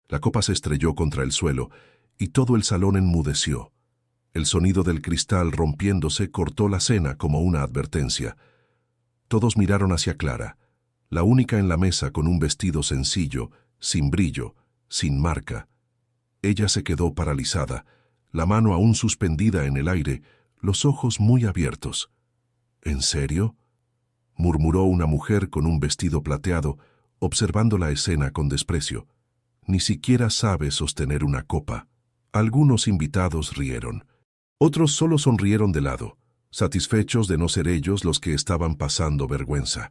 La copa se estrelló contra el suelo y todo el salón enmudeció. El sonido del cristal rompiéndose cortó la cena como una advertencia. Todos miraron hacia Clara, la única en la mesa con un vestido sencillo, sin brillo, sin marca. Ella se quedó paralizada, la mano aún suspendida en el aire, los ojos muy abiertos. ¿En serio?, murmuró una mujer con un vestido plateado, observando la escena con desprecio. Ni siquiera sabe sostener una copa. Algunos invitados rieron. Otros solo sonrieron de lado, satisfechos de no ser ellos los que estaban pasando vergüenza.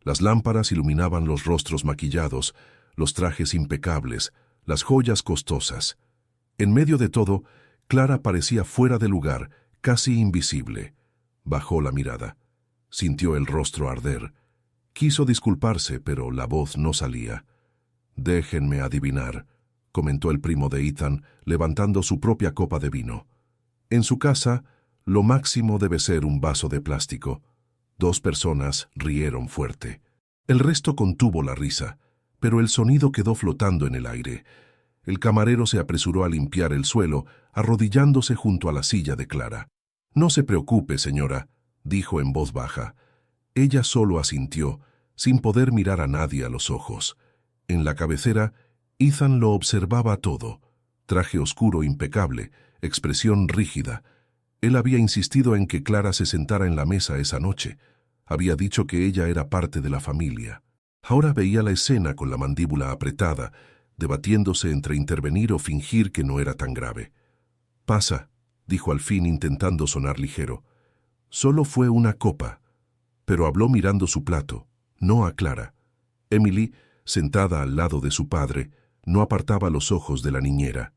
Las lámparas iluminaban los rostros maquillados, los trajes impecables, las joyas costosas. En medio de todo, Clara parecía fuera de lugar, casi invisible. Bajó la mirada. Sintió el rostro arder. Quiso disculparse, pero la voz no salía. «Déjenme adivinar», comentó el primo de Ethan, levantando su propia copa de vino. En su casa, lo máximo debe ser un vaso de plástico. 2 personas rieron fuerte. El resto contuvo la risa, pero el sonido quedó flotando en el aire. El camarero se apresuró a limpiar el suelo, arrodillándose junto a la silla de Clara. «No se preocupe, señora», dijo en voz baja. Ella solo asintió, sin poder mirar a nadie a los ojos. En la cabecera, Ethan lo observaba todo. Traje oscuro impecable, expresión rígida. Él había insistido en que Clara se sentara en la mesa esa noche. Había dicho que ella era parte de la familia. Ahora veía la escena con la mandíbula apretada, debatiéndose entre intervenir o fingir que no era tan grave. «Pasa», dijo al fin intentando sonar ligero. Solo fue una copa, pero habló mirando su plato, no a Clara. Emily, sentada al lado de su padre, no apartaba los ojos de la niñera.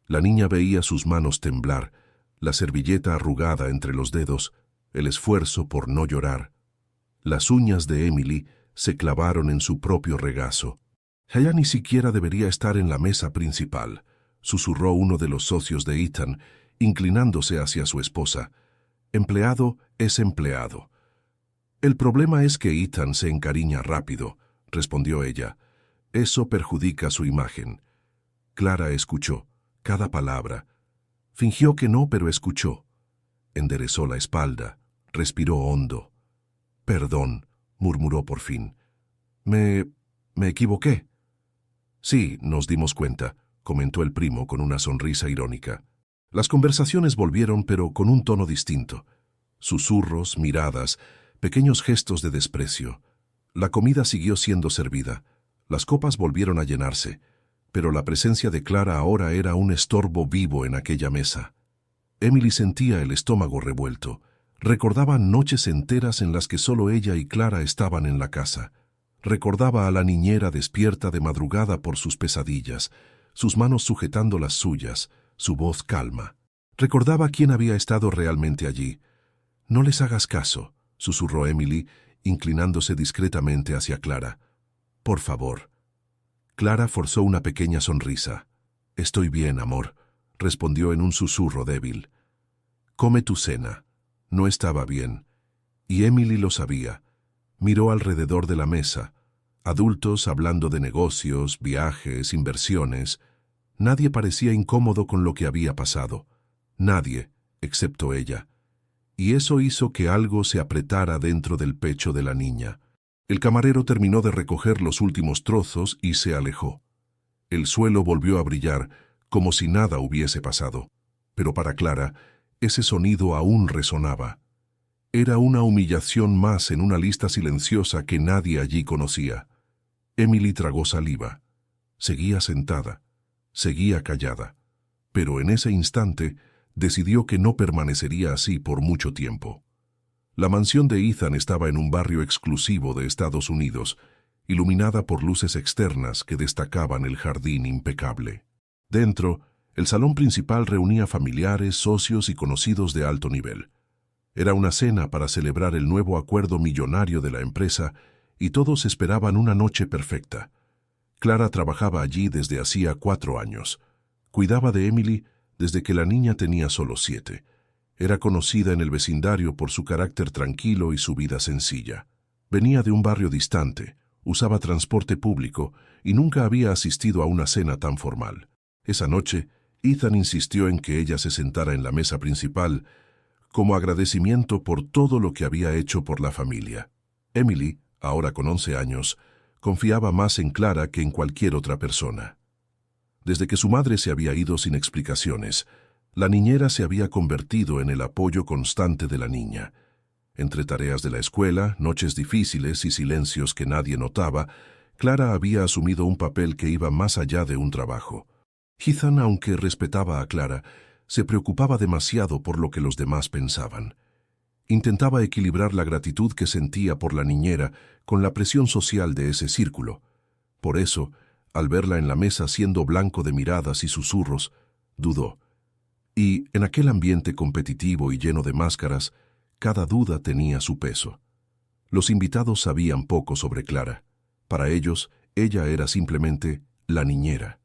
La niña veía sus manos temblar, la servilleta arrugada entre los dedos, el esfuerzo por no llorar. Las uñas de Emily se clavaron en su propio regazo. «Ella ni siquiera debería estar en la mesa principal», susurró uno de los socios de Ethan, inclinándose hacia su esposa. «Empleado es empleado». «El problema es que Ethan se encariña rápido», respondió ella. «Eso perjudica su imagen». Clara escuchó, cada palabra. Fingió que no, pero escuchó. Enderezó la espalda, respiró hondo. «Perdón», murmuró por fin. Me equivoqué». «Sí, nos dimos cuenta», comentó el primo con una sonrisa irónica. Las conversaciones volvieron, pero con un tono distinto. Susurros, miradas, pequeños gestos de desprecio. La comida siguió siendo servida. Las copas volvieron a llenarse, pero la presencia de Clara ahora era un estorbo vivo en aquella mesa. Emily sentía el estómago revuelto. Recordaba noches enteras en las que solo ella y Clara estaban en la casa. Recordaba a la niñera despierta de madrugada por sus pesadillas, sus manos sujetando las suyas, su voz calma. Recordaba quién había estado realmente allí. «No les hagas caso», susurró Emily, inclinándose discretamente hacia Clara. «Por favor». Clara forzó una pequeña sonrisa. «Estoy bien, amor», respondió en un susurro débil. «Come tu cena». No estaba bien, y Emily lo sabía. Miró alrededor de la mesa. Adultos hablando de negocios, viajes, inversiones. Nadie parecía incómodo con lo que había pasado. Nadie, excepto ella. Y eso hizo que algo se apretara dentro del pecho de la niña. El camarero terminó de recoger los últimos trozos y se alejó. El suelo volvió a brillar, como si nada hubiese pasado. Pero para Clara, ese sonido aún resonaba. Era una humillación más en una lista silenciosa que nadie allí conocía. Emily tragó saliva. Seguía sentada. Seguía callada. Pero en ese instante decidió que no permanecería así por mucho tiempo. La mansión de Ethan estaba en un barrio exclusivo de Estados Unidos, iluminada por luces externas que destacaban el jardín impecable. Dentro, el salón principal reunía familiares, socios y conocidos de alto nivel. Era una cena para celebrar el nuevo acuerdo millonario de la empresa y todos esperaban una noche perfecta. Clara trabajaba allí desde hacía 4 años. Cuidaba de Emily desde que la niña tenía solo 7. Era conocida en el vecindario por su carácter tranquilo y su vida sencilla. Venía de un barrio distante, Usaba transporte público y nunca había asistido a una cena tan formal. Esa noche, Ethan insistió en que ella se sentara en la mesa principal como agradecimiento por todo lo que había hecho por la familia. Emily, ahora con 11 años, confiaba más en Clara que en cualquier otra persona. Desde que su madre se había ido sin explicaciones, la niñera se había convertido en el apoyo constante de la niña. Entre tareas de la escuela, noches difíciles y silencios que nadie notaba, Clara había asumido un papel que iba más allá de un trabajo. Ethan, aunque respetaba a Clara, se preocupaba demasiado por lo que los demás pensaban. Intentaba equilibrar la gratitud que sentía por la niñera con la presión social de ese círculo. Por eso, al verla en la mesa siendo blanco de miradas y susurros, dudó. Y, en aquel ambiente competitivo y lleno de máscaras, cada duda tenía su peso. Los invitados sabían poco sobre Clara. Para ellos, ella era simplemente la niñera.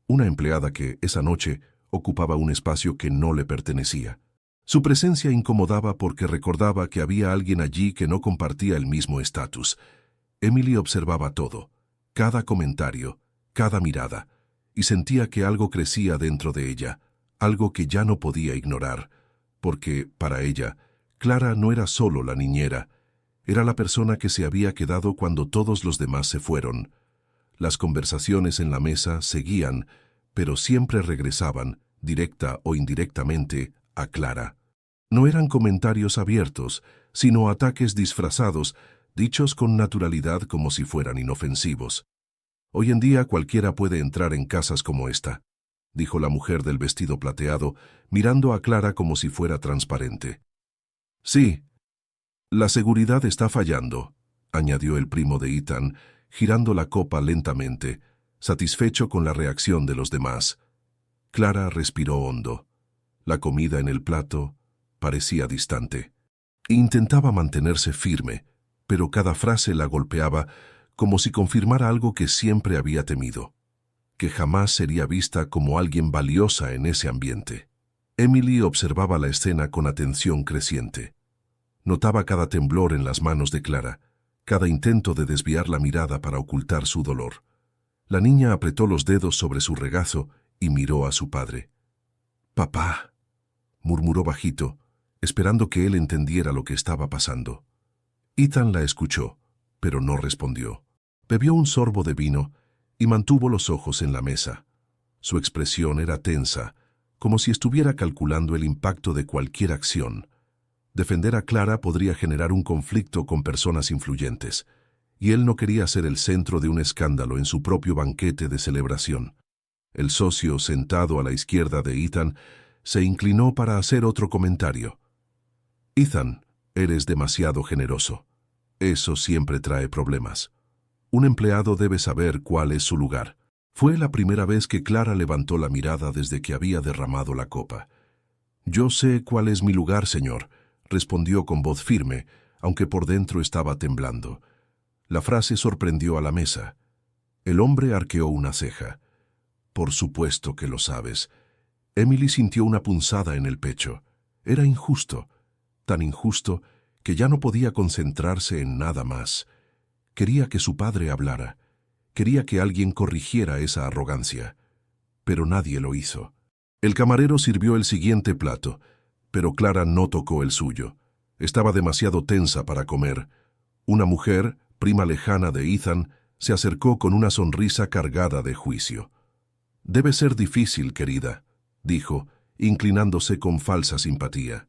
Una empleada que, esa noche, ocupaba un espacio que no le pertenecía. Su presencia incomodaba porque recordaba que había alguien allí que no compartía el mismo estatus. Emily observaba todo, cada comentario, cada mirada, y sentía que algo crecía dentro de ella, algo que ya no podía ignorar, porque, para ella, Clara no era solo la niñera, era la persona que se había quedado cuando todos los demás se fueron. Las conversaciones en la mesa seguían, pero siempre regresaban, directa o indirectamente, a Clara. No eran comentarios abiertos, sino ataques disfrazados, dichos con naturalidad como si fueran inofensivos. Hoy en día cualquiera puede entrar en casas como esta, dijo la mujer del vestido plateado, mirando a Clara como si fuera transparente. Sí, la seguridad está fallando, añadió el primo de Ethan, girando la copa lentamente, satisfecho con la reacción de los demás. Clara respiró hondo. La comida en el plato parecía distante. Intentaba mantenerse firme, pero cada frase la golpeaba como si confirmara algo que siempre había temido, que jamás sería vista como alguien valiosa en ese ambiente. Emily observaba la escena con atención creciente. Notaba cada temblor en las manos de Clara, cada intento de desviar la mirada para ocultar su dolor. La niña apretó los dedos sobre su regazo y miró a su padre. «Papá», murmuró bajito, esperando que él entendiera lo que estaba pasando. Ethan la escuchó, pero no respondió. Bebió un sorbo de vino y mantuvo los ojos en la mesa. Su expresión era tensa, como si estuviera calculando el impacto de cualquier acción. Defender a Clara podría generar un conflicto con personas influyentes, y él no quería ser el centro de un escándalo en su propio banquete de celebración. El socio, sentado a la izquierda de Ethan, se inclinó para hacer otro comentario. «Ethan, eres demasiado generoso. Eso siempre trae problemas. Un empleado debe saber cuál es su lugar». Fue la primera vez que Clara levantó la mirada desde que había derramado la copa. «Yo sé cuál es mi lugar, señor», respondió con voz firme, aunque por dentro estaba temblando. La frase sorprendió a la mesa. El hombre arqueó una ceja. «Por supuesto que lo sabes». Emily sintió una punzada en el pecho. Era injusto, tan injusto que ya no podía concentrarse en nada más. Quería que su padre hablara. Quería que alguien corrigiera esa arrogancia. Pero nadie lo hizo. El camarero sirvió el siguiente plato, pero Clara no tocó el suyo. Estaba demasiado tensa para comer. Una mujer, prima lejana de Ethan, se acercó con una sonrisa cargada de juicio. «Debe ser difícil, querida», dijo, inclinándose con falsa simpatía.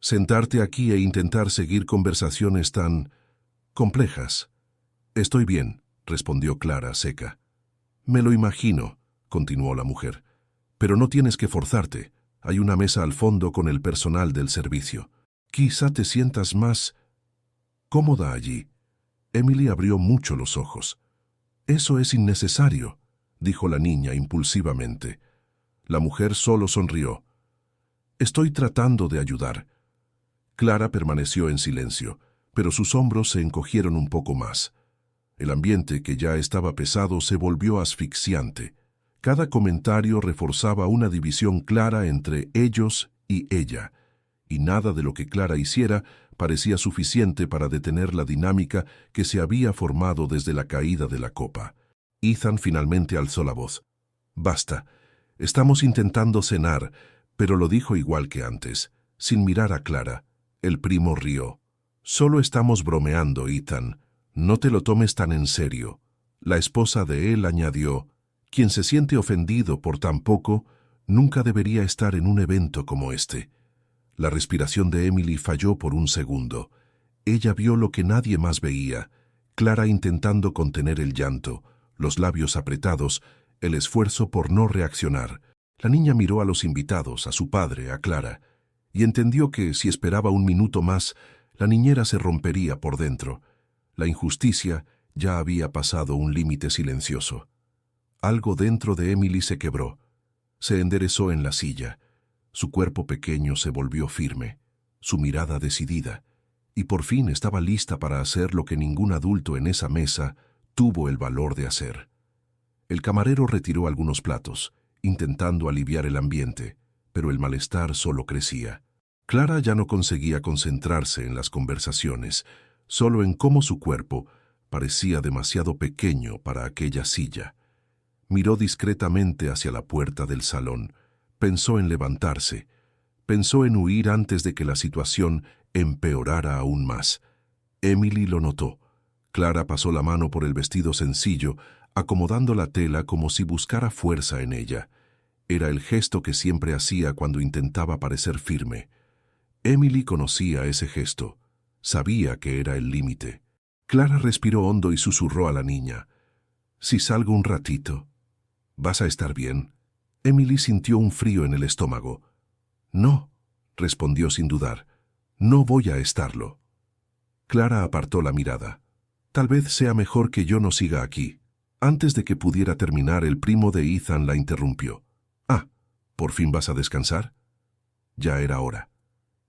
«Sentarte aquí e intentar seguir conversaciones tan complejas». «Estoy bien», respondió Clara, seca. «Me lo imagino», continuó la mujer. «Pero no tienes que forzarte. Hay una mesa al fondo con el personal del servicio. Quizá te sientas más cómoda allí». Emily abrió mucho los ojos. «Eso es innecesario», dijo la niña impulsivamente. La mujer solo sonrió. «Estoy tratando de ayudar». Clara permaneció en silencio, pero sus hombros se encogieron un poco más. El ambiente, que ya estaba pesado, se volvió asfixiante. Cada comentario reforzaba una división clara entre ellos y ella, y nada de lo que Clara hiciera parecía suficiente para detener la dinámica que se había formado desde la caída de la copa. Ethan finalmente alzó la voz. «Basta. Estamos intentando cenar», pero lo dijo igual que antes, sin mirar a Clara. El primo rió. «Solo estamos bromeando, Ethan. No te lo tomes tan en serio». La esposa de él añadió: «Quien se siente ofendido por tan poco, nunca debería estar en un evento como este». La respiración de Emily falló por un segundo. Ella vio lo que nadie más veía: Clara intentando contener el llanto, los labios apretados, el esfuerzo por no reaccionar. La niña miró a los invitados, a su padre, a Clara, y entendió que, si esperaba un minuto más, la niñera se rompería por dentro. La injusticia ya había pasado un límite silencioso. Algo dentro de Emily se quebró. Se enderezó en la silla. Su cuerpo pequeño se volvió firme, su mirada decidida, y por fin estaba lista para hacer lo que ningún adulto en esa mesa tuvo el valor de hacer. El camarero retiró algunos platos, intentando aliviar el ambiente, pero el malestar solo crecía. Clara ya no conseguía concentrarse en las conversaciones, solo en cómo su cuerpo parecía demasiado pequeño para aquella silla. Miró discretamente hacia la puerta del salón. Pensó en levantarse. Pensó en huir antes de que la situación empeorara aún más. Emily lo notó. Clara pasó la mano por el vestido sencillo, acomodando la tela como si buscara fuerza en ella. Era el gesto que siempre hacía cuando intentaba parecer firme. Emily conocía ese gesto. Sabía que era el límite. Clara respiró hondo y susurró a la niña: «Si salgo un ratito, ¿vas a estar bien?» Emily sintió un frío en el estómago. «No», respondió sin dudar. «No voy a estarlo». Clara apartó la mirada. «Tal vez sea mejor que yo no siga aquí». Antes de que pudiera terminar, el primo de Ethan la interrumpió. «Ah, ¿por fin vas a descansar?» Ya era hora.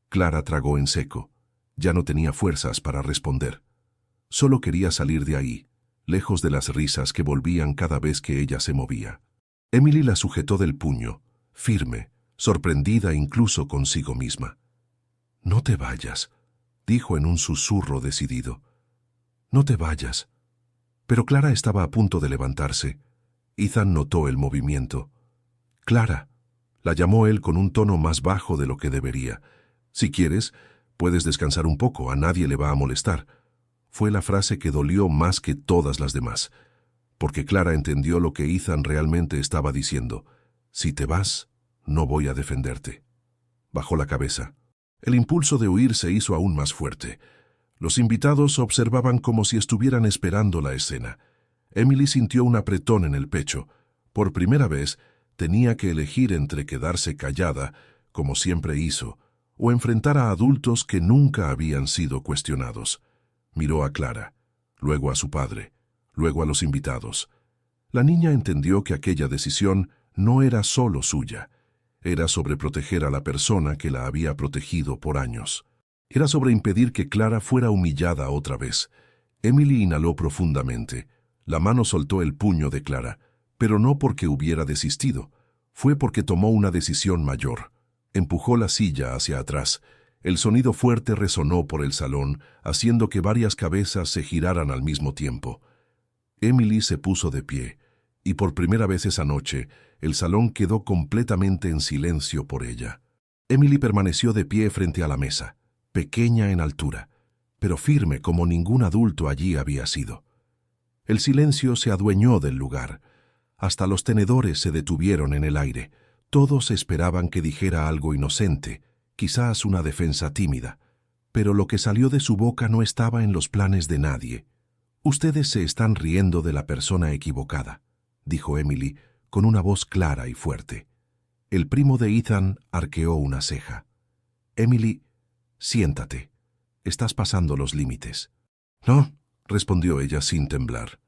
Clara tragó en seco. Ya no tenía fuerzas para responder. Solo quería salir de ahí, lejos de las risas que volvían cada vez que ella se movía. Emily la sujetó del puño, firme, sorprendida incluso consigo misma. «No te vayas», dijo en un susurro decidido. «No te vayas». Pero Clara estaba a punto de levantarse. Ethan notó el movimiento. «Clara», la llamó él con un tono más bajo de lo que debería. «Si quieres, puedes descansar un poco, a nadie le va a molestar». Fue la frase que dolió más que todas las demás, porque Clara entendió lo que Ethan realmente estaba diciendo. «Si te vas, no voy a defenderte». Bajó la cabeza. El impulso de huir se hizo aún más fuerte. Los invitados observaban como si estuvieran esperando la escena. Emily sintió un apretón en el pecho. Por primera vez, tenía que elegir entre quedarse callada, como siempre hizo, o enfrentar a adultos que nunca habían sido cuestionados. Miró a Clara, luego a su padre, luego a los invitados. La niña entendió que aquella decisión no era solo suya. Era sobre proteger a la persona que la había protegido por años. Era sobre impedir que Clara fuera humillada otra vez. Emily inhaló profundamente. La mano soltó el puño de Clara, pero no porque hubiera desistido. Fue porque tomó una decisión mayor. Empujó la silla hacia atrás. El sonido fuerte resonó por el salón, haciendo que varias cabezas se giraran al mismo tiempo. Emily se puso de pie, y por primera vez esa noche, el salón quedó completamente en silencio por ella. Emily permaneció de pie frente a la mesa, pequeña en altura, pero firme como ningún adulto allí había sido. El silencio se adueñó del lugar. Hasta los tenedores se detuvieron en el aire. Todos esperaban que dijera algo inocente, quizás una defensa tímida, pero lo que salió de su boca no estaba en los planes de nadie. «Ustedes se están riendo de la persona equivocada», dijo Emily, con una voz clara y fuerte. El primo de Ethan arqueó una ceja. «Emily, siéntate. Estás pasando los límites». «No», respondió ella sin temblar.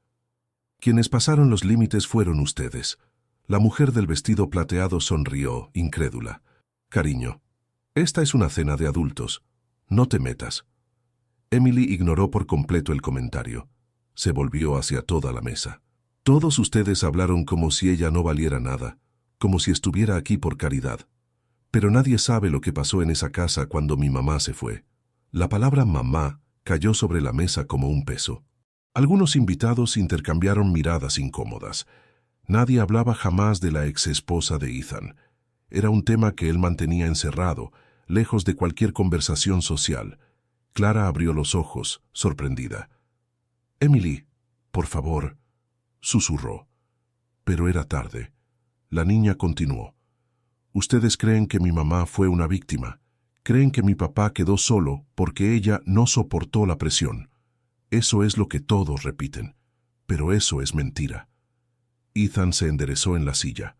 «Quienes pasaron los límites fueron ustedes». La mujer del vestido plateado sonrió, incrédula. «Cariño, esta es una cena de adultos. No te metas». Emily ignoró por completo el comentario. Se volvió hacia toda la mesa. «Todos ustedes hablaron como si ella no valiera nada, como si estuviera aquí por caridad. Pero nadie sabe lo que pasó en esa casa cuando mi mamá se fue. La palabra mamá cayó sobre la mesa como un peso. Algunos invitados intercambiaron miradas incómodas. Nadie hablaba jamás de la exesposa de Ethan. Era un tema que él mantenía encerrado, lejos de cualquier conversación social. Clara abrió los ojos, sorprendida. «Emily, por favor», susurró. Pero era tarde. La niña continuó. «Ustedes creen que mi mamá fue una víctima. Creen que mi papá quedó solo porque ella no soportó la presión. Eso es lo que todos repiten. Pero eso es mentira». Ethan se enderezó en la silla.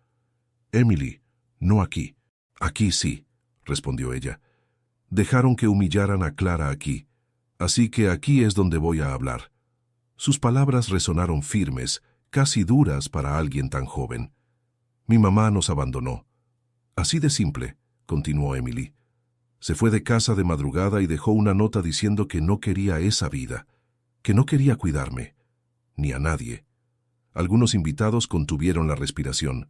«Emily, no aquí». «Aquí sí», respondió ella. «Dejaron que humillaran a Clara aquí. Así que aquí es donde voy a hablar». Sus palabras resonaron firmes, casi duras para alguien tan joven. «Mi mamá nos abandonó». «Así de simple», continuó Emily. «Se fue de casa de madrugada y dejó una nota diciendo que no quería esa vida, que no quería cuidarme, ni a nadie». Algunos invitados contuvieron la respiración.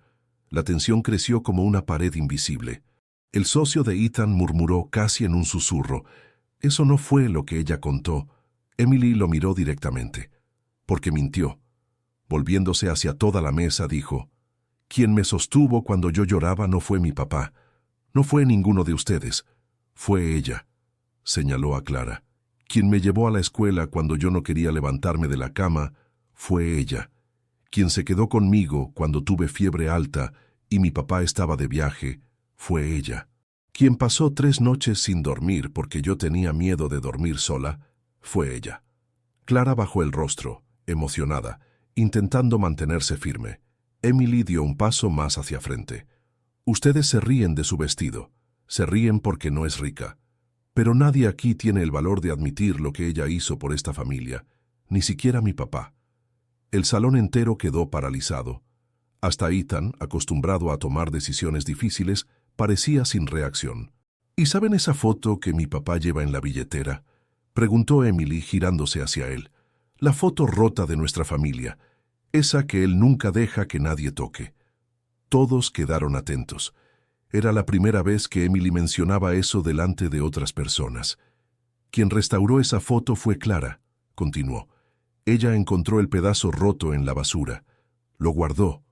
La tensión creció como una pared invisible. El socio de Ethan murmuró casi en un susurro. «Eso no fue lo que ella contó». Emily lo miró directamente. «Porque mintió». Volviéndose hacia toda la mesa, dijo: «Quien me sostuvo cuando yo lloraba no fue mi papá. No fue ninguno de ustedes. Fue ella», señaló a Clara. «Quien me llevó a la escuela cuando yo no quería levantarme de la cama fue ella. Quien se quedó conmigo cuando tuve fiebre alta y mi papá estaba de viaje fue ella. Quien pasó 3 noches sin dormir porque yo tenía miedo de dormir sola fue ella». Clara bajó el rostro, emocionada, intentando mantenerse firme. Emily dio un paso más hacia frente. «Ustedes se ríen de su vestido, se ríen porque no es rica. Pero nadie aquí tiene el valor de admitir lo que ella hizo por esta familia, ni siquiera mi papá». El salón entero quedó paralizado. Hasta Ethan, acostumbrado a tomar decisiones difíciles, parecía sin reacción. «¿Y saben esa foto que mi papá lleva en la billetera?», preguntó Emily girándose hacia él. «La foto rota de nuestra familia, esa que él nunca deja que nadie toque». Todos quedaron atentos. Era la primera vez que Emily mencionaba eso delante de otras personas. «Quien restauró esa foto fue Clara», continuó. «Ella encontró el pedazo roto en la basura. Lo guardó,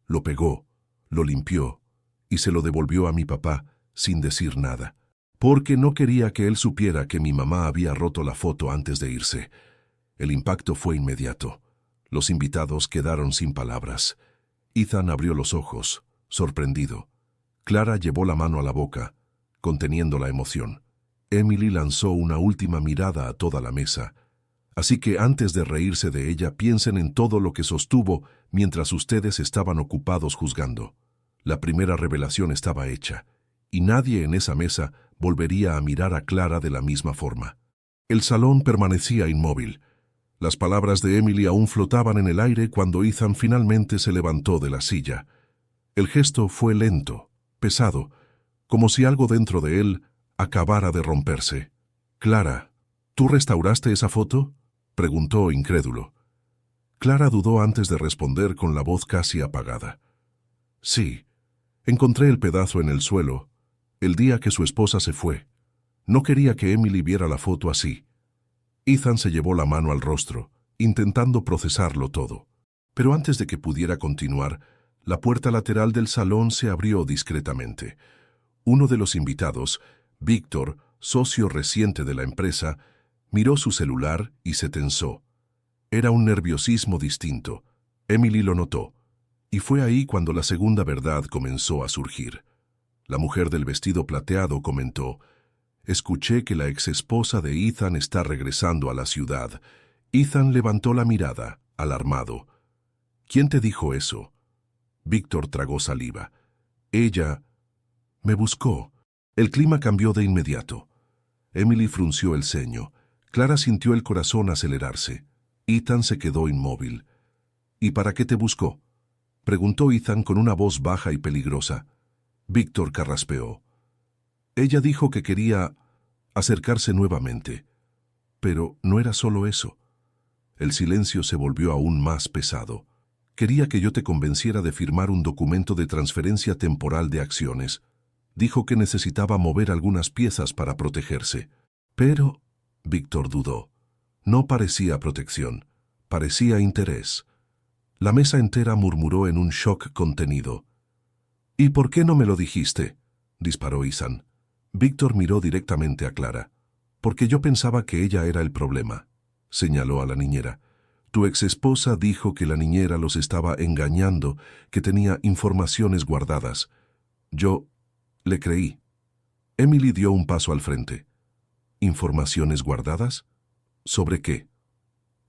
lo pegó, lo limpió y se lo devolvió a mi papá sin decir nada. Porque no quería que él supiera que mi mamá había roto la foto antes de irse». El impacto fue inmediato. Los invitados quedaron sin palabras. Ethan abrió los ojos, sorprendido. Clara llevó la mano a la boca, conteniendo la emoción. Emily lanzó una última mirada a toda la mesa. «Así que antes de reírse de ella, piensen en todo lo que sostuvo mientras ustedes estaban ocupados juzgando. La primera revelación estaba hecha, y nadie en esa mesa volvería a mirar a Clara de la misma forma». El salón permanecía inmóvil. Las palabras de Emily aún flotaban en el aire cuando Ethan finalmente se levantó de la silla. El gesto fue lento, pesado, como si algo dentro de él acabara de romperse. «Clara, ¿tú restauraste esa foto?», preguntó incrédulo. Clara dudó antes de responder con la voz casi apagada. «Sí, encontré el pedazo en el suelo, el día que su esposa se fue. No quería que Emily viera la foto así». Ethan se llevó la mano al rostro, intentando procesarlo todo. Pero antes de que pudiera continuar, la puerta lateral del salón se abrió discretamente. Uno de los invitados, Víctor, socio reciente de la empresa, miró su celular y se tensó. Era un nerviosismo distinto. Emily lo notó. Y fue ahí cuando la segunda verdad comenzó a surgir. La mujer del vestido plateado comentó: «Escuché que la exesposa de Ethan está regresando a la ciudad». Ethan levantó la mirada, alarmado. «¿Quién te dijo eso?». Víctor tragó saliva. «Ella me buscó». El clima cambió de inmediato. Emily frunció el ceño. Clara sintió el corazón acelerarse. Ethan se quedó inmóvil. «¿Y para qué te buscó?», preguntó Ethan con una voz baja y peligrosa. Víctor carraspeó. «Ella dijo que quería acercarse nuevamente. Pero no era solo eso». El silencio se volvió aún más pesado. «Quería que yo te convenciera de firmar un documento de transferencia temporal de acciones. Dijo que necesitaba mover algunas piezas para protegerse». Pero, Víctor dudó. No parecía protección, parecía interés. La mesa entera murmuró en un shock contenido. ¿Y por qué no me lo dijiste?, disparó Ethan. Víctor miró directamente a Clara. Porque yo pensaba que ella era el problema, señaló a la niñera. Tu exesposa dijo que la niñera los estaba engañando, que tenía informaciones guardadas. Yo le creí. Emily dio un paso al frente. ¿Informaciones guardadas? ¿Sobre qué?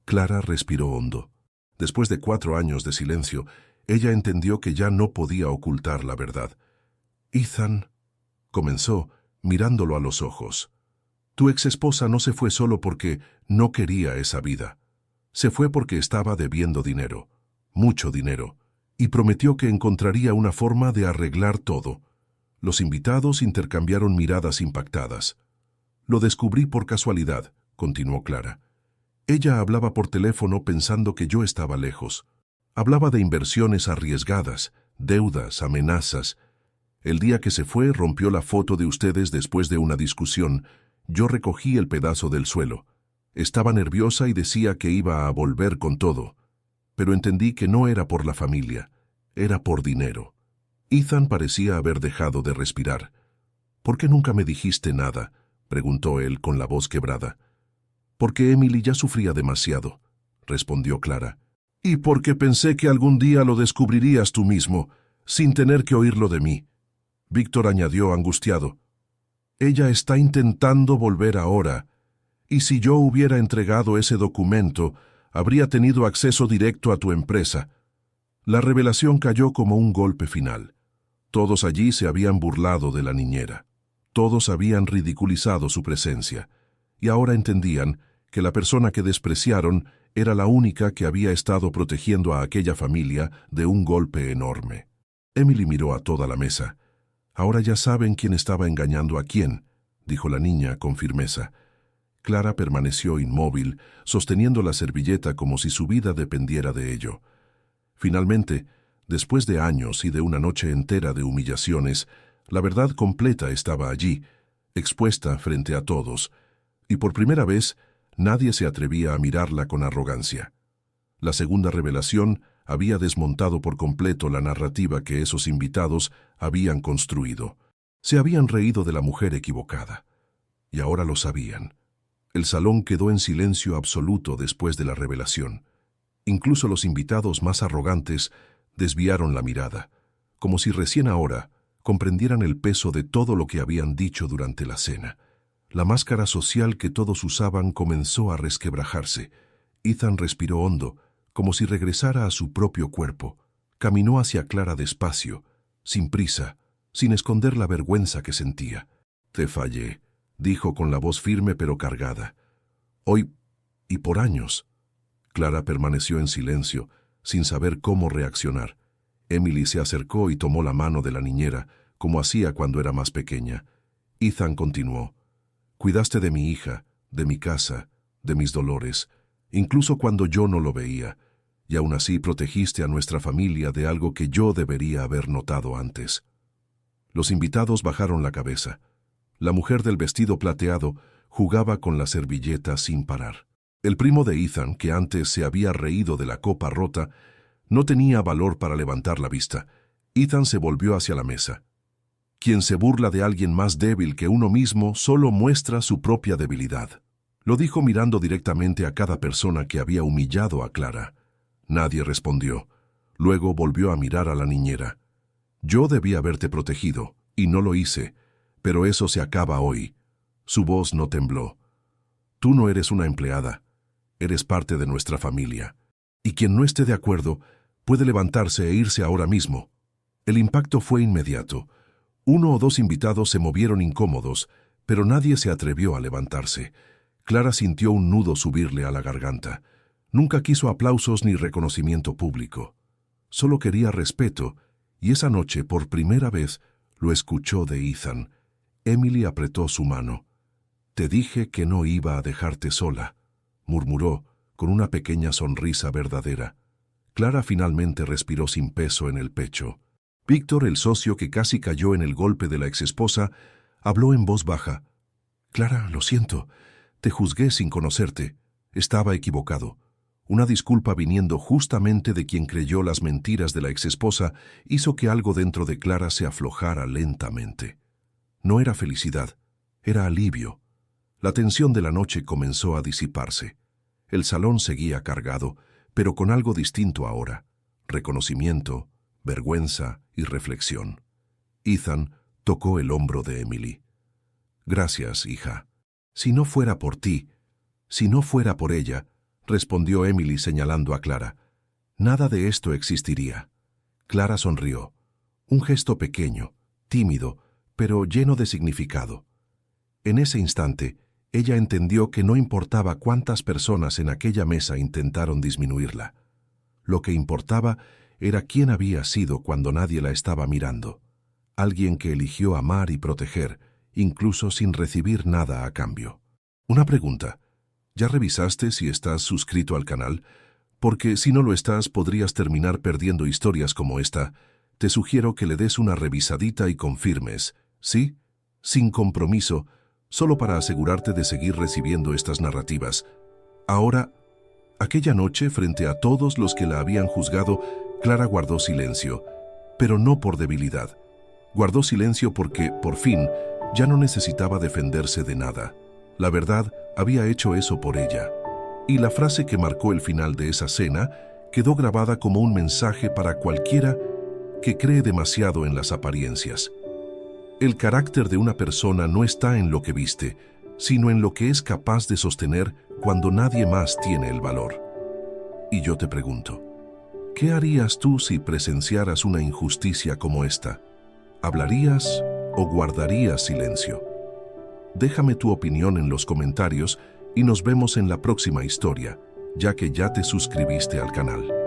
Clara respiró hondo. Después de 4 años de silencio, ella entendió que ya no podía ocultar la verdad. Ethan, comenzó, mirándolo a los ojos. Tu exesposa no se fue solo porque no quería esa vida. Se fue porque estaba debiendo dinero, mucho dinero, y prometió que encontraría una forma de arreglar todo. Los invitados intercambiaron miradas impactadas. Lo descubrí por casualidad, continuó Clara. Ella hablaba por teléfono pensando que yo estaba lejos. Hablaba de inversiones arriesgadas, deudas, amenazas. El día que se fue, rompió la foto de ustedes después de una discusión. Yo recogí el pedazo del suelo. Estaba nerviosa y decía que iba a volver con todo. Pero entendí que no era por la familia, era por dinero. Ethan parecía haber dejado de respirar. ¿Por qué nunca me dijiste nada?, preguntó él con la voz quebrada. Porque Emily ya sufría demasiado, respondió Clara. Y porque pensé que algún día lo descubrirías tú mismo, sin tener que oírlo de mí. Víctor añadió angustiado. Ella está intentando volver ahora, y si yo hubiera entregado ese documento, habría tenido acceso directo a tu empresa. La revelación cayó como un golpe final. Todos allí se habían burlado de la niñera. Todos habían ridiculizado su presencia, y ahora entendían que la persona que despreciaron era la única que había estado protegiendo a aquella familia de un golpe enorme. Emily miró a toda la mesa. Ahora ya saben quién estaba engañando a quién, dijo la niña con firmeza. Clara permaneció inmóvil, sosteniendo la servilleta como si su vida dependiera de ello. Finalmente, después de años y de una noche entera de humillaciones, la verdad completa estaba allí, expuesta frente a todos, y por primera vez nadie se atrevía a mirarla con arrogancia. La segunda revelación había desmontado por completo la narrativa que esos invitados habían construido. Se habían reído de la mujer equivocada, y ahora lo sabían. El salón quedó en silencio absoluto después de la revelación. Incluso los invitados más arrogantes desviaron la mirada, como si recién ahora comprendieran el peso de todo lo que habían dicho durante la cena. La máscara social que todos usaban comenzó a resquebrajarse. Ethan respiró hondo, como si regresara a su propio cuerpo. Caminó hacia Clara despacio, sin prisa, sin esconder la vergüenza que sentía. «Te fallé», dijo con la voz firme pero cargada. «Hoy, y por años». Clara permaneció en silencio, sin saber cómo reaccionar. Emily se acercó y tomó la mano de la niñera, como hacía cuando era más pequeña. Ethan continuó. «Cuidaste de mi hija, de mi casa, de mis dolores, incluso cuando yo no lo veía, y aún así protegiste a nuestra familia de algo que yo debería haber notado antes». Los invitados bajaron la cabeza. La mujer del vestido plateado jugaba con la servilleta sin parar. El primo de Ethan, que antes se había reído de la copa rota, no tenía valor para levantar la vista. Ethan se volvió hacia la mesa. Quien se burla de alguien más débil que uno mismo solo muestra su propia debilidad. Lo dijo mirando directamente a cada persona que había humillado a Clara. Nadie respondió. Luego volvió a mirar a la niñera. «Yo debí haberte protegido, y no lo hice, pero eso se acaba hoy». Su voz no tembló. «Tú no eres una empleada. Eres parte de nuestra familia. Y quien no esté de acuerdo puede levantarse e irse ahora mismo». El impacto fue inmediato. 1 o 2 invitados se movieron incómodos, pero nadie se atrevió a levantarse. Clara sintió un nudo subirle a la garganta. Nunca quiso aplausos ni reconocimiento público. Solo quería respeto, y esa noche, por primera vez, lo escuchó de Ethan. Emily apretó su mano. «Te dije que no iba a dejarte sola», murmuró, con una pequeña sonrisa verdadera. Clara finalmente respiró sin peso en el pecho. Víctor, el socio que casi cayó en el golpe de la exesposa, habló en voz baja. Clara, lo siento. Te juzgué sin conocerte. Estaba equivocado. Una disculpa viniendo justamente de quien creyó las mentiras de la exesposa hizo que algo dentro de Clara se aflojara lentamente. No era felicidad, era alivio. La tensión de la noche comenzó a disiparse. El salón seguía cargado, pero con algo distinto ahora: reconocimiento, vergüenza y reflexión. Ethan tocó el hombro de Emily. «Gracias, hija. Si no fuera por ti, si no fuera por ella», respondió Emily señalando a Clara, «nada de esto existiría». Clara sonrió. Un gesto pequeño, tímido, pero lleno de significado. En ese instante, ella entendió que no importaba cuántas personas en aquella mesa intentaron disminuirla. Lo que importaba era quién había sido cuando nadie la estaba mirando. Alguien que eligió amar y proteger, incluso sin recibir nada a cambio. Una pregunta. ¿Ya revisaste si estás suscrito al canal? Porque si no lo estás, podrías terminar perdiendo historias como esta. Te sugiero que le des una revisadita y confirmes, ¿sí? Sin compromiso, solo para asegurarte de seguir recibiendo estas narrativas. Ahora, aquella noche, frente a todos los que la habían juzgado, Clara guardó silencio, pero no por debilidad. Guardó silencio porque, por fin, ya no necesitaba defenderse de nada. La verdad había hecho eso por ella. Y la frase que marcó el final de esa cena quedó grabada como un mensaje para cualquiera que cree demasiado en las apariencias. El carácter de una persona no está en lo que viste, sino en lo que es capaz de sostener cuando nadie más tiene el valor. Y yo te pregunto, ¿qué harías tú si presenciaras una injusticia como esta? ¿Hablarías o guardarías silencio? Déjame tu opinión en los comentarios y nos vemos en la próxima historia, ya que ya te suscribiste al canal.